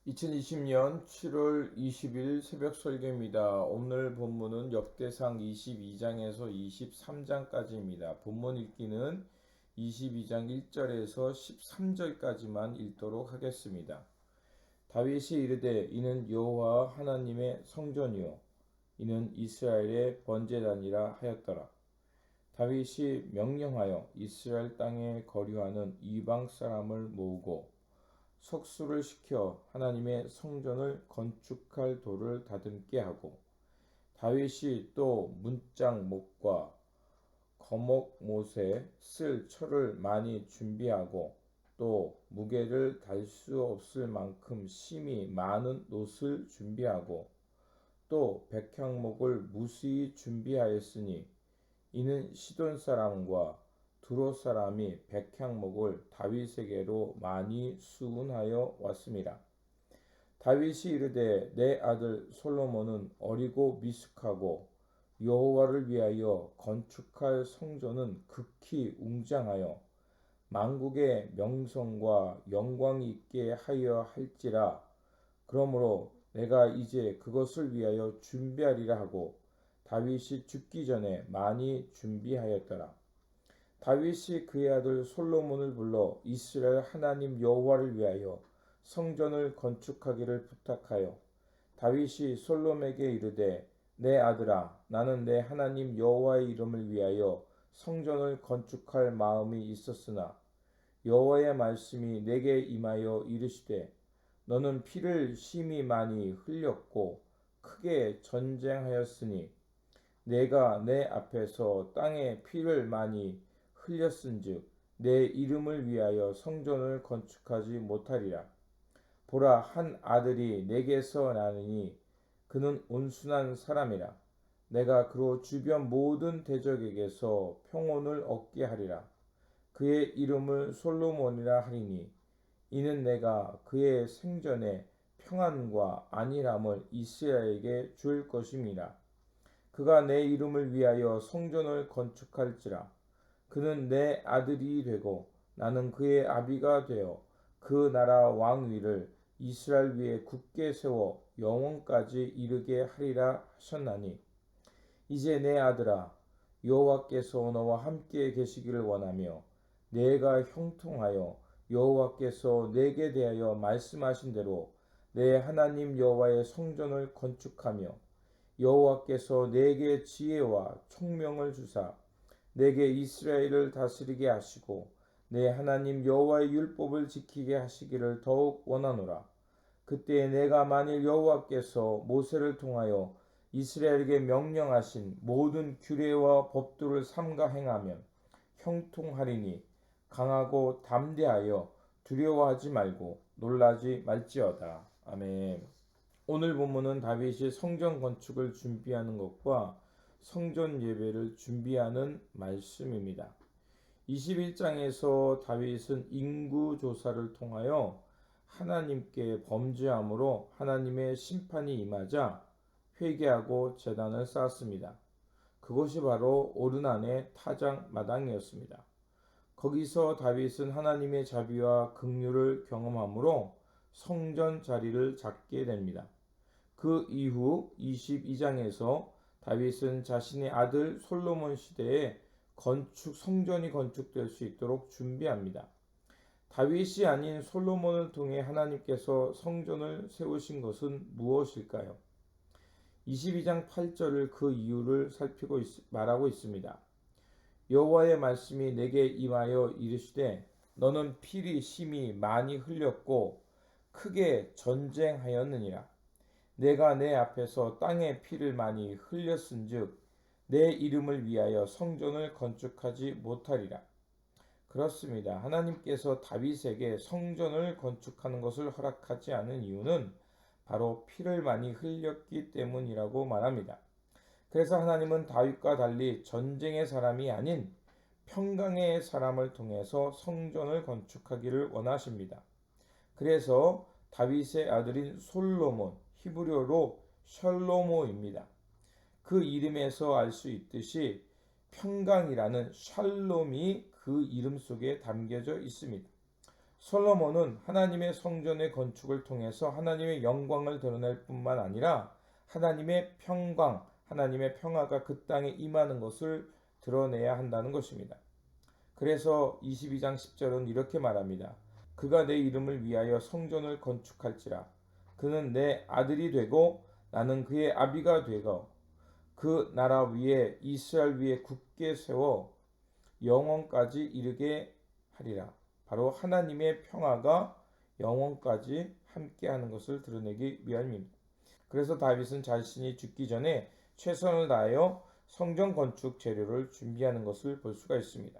2020년 7월 20일 새벽 설교입니다. 오늘 본문은 역대상 22장에서 23장까지입니다. 본문 읽기는 22장 1절에서 13절까지만 읽도록 하겠습니다. 다윗이 이르되 이는 여호와 하나님의 성전이요 이는 이스라엘의 번제단이라 하였더라. 다윗이 명령하여 이스라엘 땅에 거류하는 이방 사람을 모으고 석수를 시켜 하나님의 성전을 건축할 돌을 다듬게 하고 다윗이 또 문짝 목과 거목 못에 쓸 철을 많이 준비하고 또 무게를 달 수 없을 만큼 심이 많은 놋을 준비하고 또 백향목을 무수히 준비하였으니 이는 시돈 사람과 두로 사람이 백향목을 다윗에게로 많이 수운하여 왔습니다. 다윗이 이르되 내 아들 솔로몬은 어리고 미숙하고 여호와를 위하여 건축할 성전은 극히 웅장하여 만국의 명성과 영광이 있게 하여 할지라. 그러므로 내가 이제 그것을 위하여 준비하리라 하고 다윗이 죽기 전에 많이 준비하였더라. 다윗이 그의 아들 솔로몬을 불러 이스라엘 하나님 여호와를 위하여 성전을 건축하기를 부탁하여 다윗이 솔로몬에게 이르되 내 아들아 나는 내 하나님 여호와의 이름을 위하여 성전을 건축할 마음이 있었으나 여호와의 말씀이 내게 임하여 이르시되 너는 피를 심히 많이 흘렸고 크게 전쟁하였으니 내가 내 앞에서 땅에 피를 많이 흘렸은즉 내 이름을 위하여 성전을 건축하지 못하리라. 보라 한 아들이 내게서 나느니 그는 온순한 사람이라. 내가 그로 주변 모든 대적에게서 평온을 얻게 하리라. 그의 이름을 솔로몬이라 하리니 이는 내가 그의 생전에 평안과 안일함을 이스라엘에게 줄 것임이라. 그가 내 이름을 위하여 성전을 건축할지라. 그는 내 아들이 되고 나는 그의 아비가 되어 그 나라 왕위를 이스라엘 위에 굳게 세워 영원까지 이르게 하리라 하셨나니 이제 내 아들아 여호와께서 너와 함께 계시기를 원하며 내가 형통하여 여호와께서 내게 대하여 말씀하신 대로 내 하나님 여호와의 성전을 건축하며 여호와께서 내게 지혜와 총명을 주사 내게 이스라엘을 다스리게 하시고 내 하나님 여호와의 율법을 지키게 하시기를 더욱 원하노라. 그때 내가 만일 여호와께서 모세를 통하여 이스라엘에게 명령하신 모든 규례와 법도를 삼가 행하면 형통하리니 강하고 담대하여 두려워하지 말고 놀라지 말지어다. 아멘. 오늘 본문은 다윗이 성전 건축을 준비하는 것과 성전 예배를 준비하는 말씀입니다. 21장에서 다윗은 인구 조사를 통하여 하나님께 범죄함으로 하나님의 심판이 임하자 회개하고 제단을 쌓았습니다. 그것이 바로 오르난의 타작 마당이었습니다. 거기서 다윗은 하나님의 자비와 긍휼을 경험함으로 성전 자리를 잡게 됩니다. 그 이후 22장에서 다윗은 자신의 아들 솔로몬 시대에 성전이 건축될 수 있도록 준비합니다. 다윗이 아닌 솔로몬을 통해 하나님께서 성전을 세우신 것은 무엇일까요? 22장 8절을 그 이유를 살피고 말하고 있습니다. 여호와의 말씀이 내게 임하여 이르시되 너는 피리 심히 많이 흘렸고 크게 전쟁하였느니라. 내가 내 앞에서 땅에 피를 많이 흘렸은즉 내 이름을 위하여 성전을 건축하지 못하리라. 그렇습니다. 하나님께서 다윗에게 성전을 건축하는 것을 허락하지 않은 이유는 바로 피를 많이 흘렸기 때문이라고 말합니다. 그래서 하나님은 다윗과 달리 전쟁의 사람이 아닌 평강의 사람을 통해서 성전을 건축하기를 원하십니다. 그래서 다윗의 아들인 솔로몬, 히브리어로 샬로모입니다. 그 이름에서 알 수 있듯이 평강이라는 샬롬이 그 이름 속에 담겨져 있습니다. 솔로몬은 하나님의 성전의 건축을 통해서 하나님의 영광을 드러낼 뿐만 아니라 하나님의 평강, 하나님의 평화가 그 땅에 임하는 것을 드러내야 한다는 것입니다. 그래서 22장 10절은 이렇게 말합니다. 그가 내 이름을 위하여 성전을 건축할지라. 그는 내 아들이 되고 나는 그의 아비가 되고 그 나라 위에 이스라엘 위에 굳게 세워 영원까지 이르게 하리라. 바로 하나님의 평화가 영원까지 함께하는 것을 드러내기 위함입니다. 그래서 다윗은 자신이 죽기 전에 최선을 다하여 성전 건축 재료를 준비하는 것을 볼 수가 있습니다.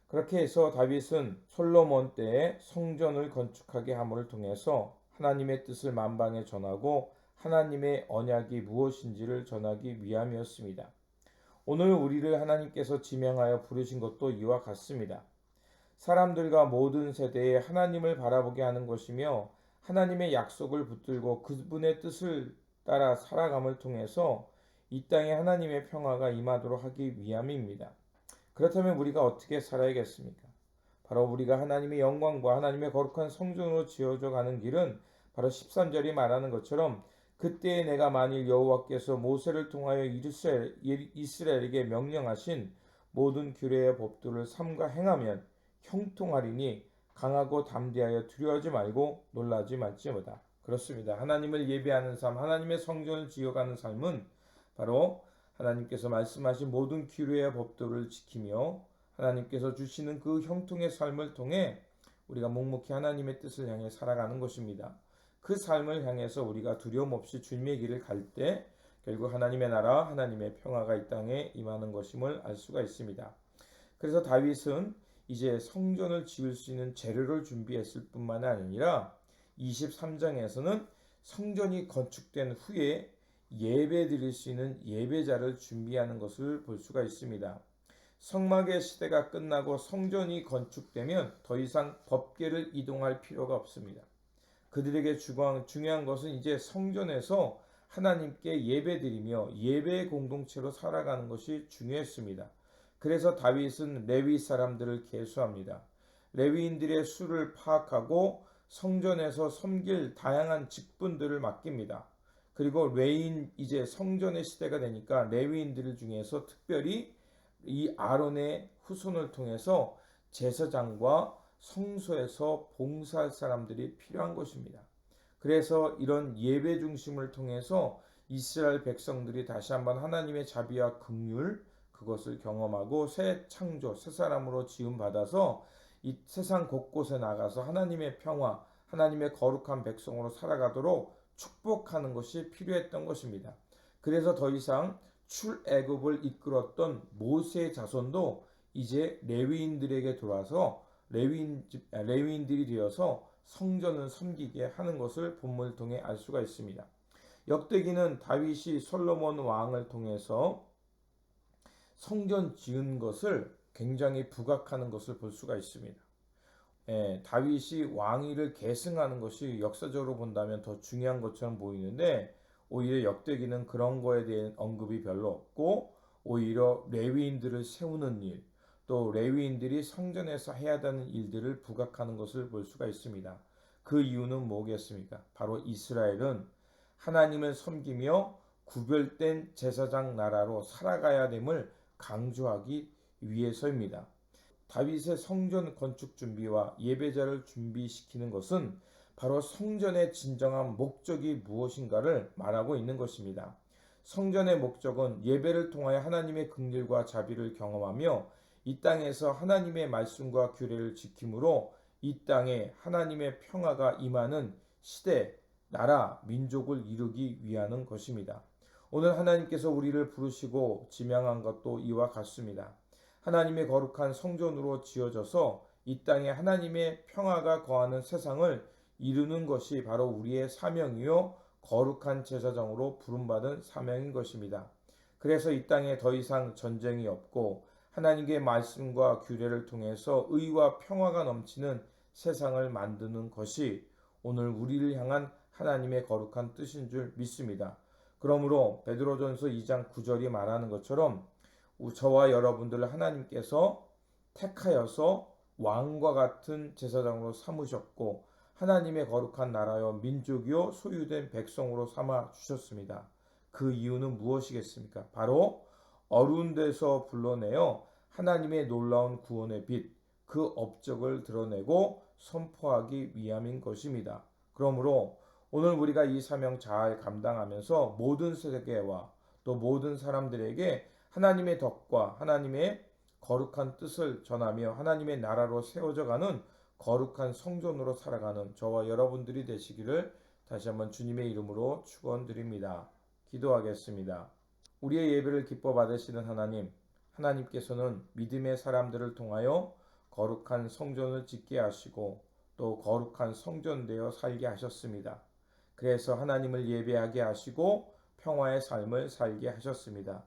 그렇게 해서 다윗은 솔로몬 때에 성전을 건축하게 함을 통해서 하나님의 뜻을 만방에 전하고 하나님의 언약이 무엇인지를 전하기 위함이었습니다. 오늘 우리를 하나님께서 지명하여 부르신 것도 이와 같습니다. 사람들과 모든 세대에 하나님을 바라보게 하는 것이며 하나님의 약속을 붙들고 그분의 뜻을 따라 살아감을 통해서 이 땅에 하나님의 평화가 임하도록 하기 위함입니다. 그렇다면 우리가 어떻게 살아야겠습니까? 바로 우리가 하나님의 영광과 하나님의 거룩한 성전으로 지어져 가는 길은 바로 13절이 말하는 것처럼 그때에 내가 만일 여호와께서 모세를 통하여 이스라엘에게 명령하신 모든 규례의 법도를 삼가 행하면 형통하리니 강하고 담대하여 두려워하지 말고 놀라지 말지어다. 그렇습니다. 하나님을 예배하는 삶, 하나님의 성전을 지어가는 삶은 바로 하나님께서 말씀하신 모든 규례의 법도를 지키며 하나님께서 주시는 그 형통의 삶을 통해 우리가 묵묵히 하나님의 뜻을 향해 살아가는 것입니다. 그 삶을 향해서 우리가 두려움 없이 주님의 길을 갈 때 결국 하나님의 나라, 하나님의 평화가 이 땅에 임하는 것임을 알 수가 있습니다. 그래서 다윗은 이제 성전을 지을 수 있는 재료를 준비했을 뿐만 아니라 23장에서는 성전이 건축된 후에 예배 드릴 수 있는 예배자를 준비하는 것을 볼 수가 있습니다. 성막의 시대가 끝나고 성전이 건축되면 더 이상 법궤를 이동할 필요가 없습니다. 그들에게 중요한 것은 이제 성전에서 하나님께 예배드리며 예배의 공동체로 살아가는 것이 중요했습니다. 그래서 다윗은 레위 사람들을 계수합니다. 레위인들의 수를 파악하고 성전에서 섬길 다양한 직분들을 맡깁니다. 그리고 이제 성전의 시대가 되니까 레위인들 중에서 특별히 이 아론의 후손을 통해서 제사장과 성소에서 봉사할 사람들이 필요한 것입니다. 그래서 이런 예배 중심을 통해서 이스라엘 백성들이 다시 한번 하나님의 자비와 긍휼 그것을 경험하고 새 창조, 새 사람으로 지음받아서 이 세상 곳곳에 나가서 하나님의 평화, 하나님의 거룩한 백성으로 살아가도록 축복하는 것이 필요했던 것입니다. 그래서 더 이상 출애굽을 이끌었던 모세의 자손도 이제 레위인들에게 돌아서 레위인들이 되어서 성전을 섬기게 하는 것을 본문을 통해 알 수가 있습니다. 역대기는 다윗이 솔로몬 왕을 통해서 성전 지은 것을 굉장히 부각하는 것을 볼 수가 있습니다. 다윗이 왕위를 계승하는 것이 역사적으로 본다면 더 중요한 것처럼 보이는데 오히려 역대기는 그런 거에 대한 언급이 별로 없고 오히려 레위인들을 세우는 일, 또 레위인들이 성전에서 해야 되는 일들을 부각하는 것을 볼 수가 있습니다. 그 이유는 뭐겠습니까? 바로 이스라엘은 하나님을 섬기며 구별된 제사장 나라로 살아가야 됨을 강조하기 위해서입니다. 다윗의 성전 건축 준비와 예배자를 준비시키는 것은 바로 성전의 진정한 목적이 무엇인가를 말하고 있는 것입니다. 성전의 목적은 예배를 통하여 하나님의 긍휼과 자비를 경험하며 이 땅에서 하나님의 말씀과 규례를 지킴으로 이 땅에 하나님의 평화가 임하는 시대, 나라, 민족을 이루기 위하는 것입니다. 오늘 하나님께서 우리를 부르시고 지명한 것도 이와 같습니다. 하나님의 거룩한 성전으로 지어져서 이 땅에 하나님의 평화가 거하는 세상을 이루는 것이 바로 우리의 사명이요 거룩한 제사장으로 부름받은 사명인 것입니다. 그래서 이 땅에 더 이상 전쟁이 없고 하나님의 말씀과 규례를 통해서 의와 평화가 넘치는 세상을 만드는 것이 오늘 우리를 향한 하나님의 거룩한 뜻인 줄 믿습니다. 그러므로 베드로전서 2장 9절이 말하는 것처럼 저와 여러분들을 하나님께서 택하여서 왕과 같은 제사장으로 삼으셨고 하나님의 거룩한 나라요 민족이요 소유된 백성으로 삼아 주셨습니다. 그 이유는 무엇이겠습니까? 바로 어두운 데서 불러내어 하나님의 놀라운 구원의 빛, 그 업적을 드러내고 선포하기 위함인 것입니다. 그러므로 오늘 우리가 이 사명 잘 감당하면서 모든 세계와 또 모든 사람들에게 하나님의 덕과 하나님의 거룩한 뜻을 전하며 하나님의 나라로 세워져 가는 거룩한 성전으로 살아가는 저와 여러분들이 되시기를 다시 한번 주님의 이름으로 축원드립니다. 기도하겠습니다. 우리의 예배를 기뻐 받으시는 하나님, 하나님께서는 믿음의 사람들을 통하여 거룩한 성전을 짓게 하시고 또 거룩한 성전 되어 살게 하셨습니다. 그래서 하나님을 예배하게 하시고 평화의 삶을 살게 하셨습니다.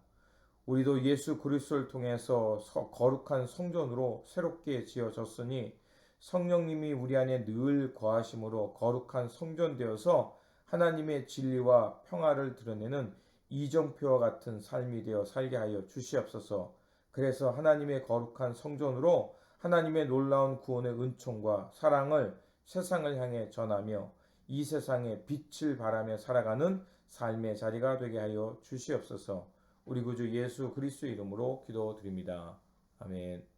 우리도 예수 그리스도를 통해서 거룩한 성전으로 새롭게 지어졌으니 성령님이 우리 안에 늘 거하심으로 거룩한 성전 되어서 하나님의 진리와 평화를 드러내는 이정표와 같은 삶이 되어 살게 하여 주시옵소서. 그래서 하나님의 거룩한 성전으로 하나님의 놀라운 구원의 은총과 사랑을 세상을 향해 전하며 이 세상에 빛을 발하며 살아가는 삶의 자리가 되게 하여 주시옵소서. 우리 구주 예수 그리스도 이름으로 기도드립니다. 아멘.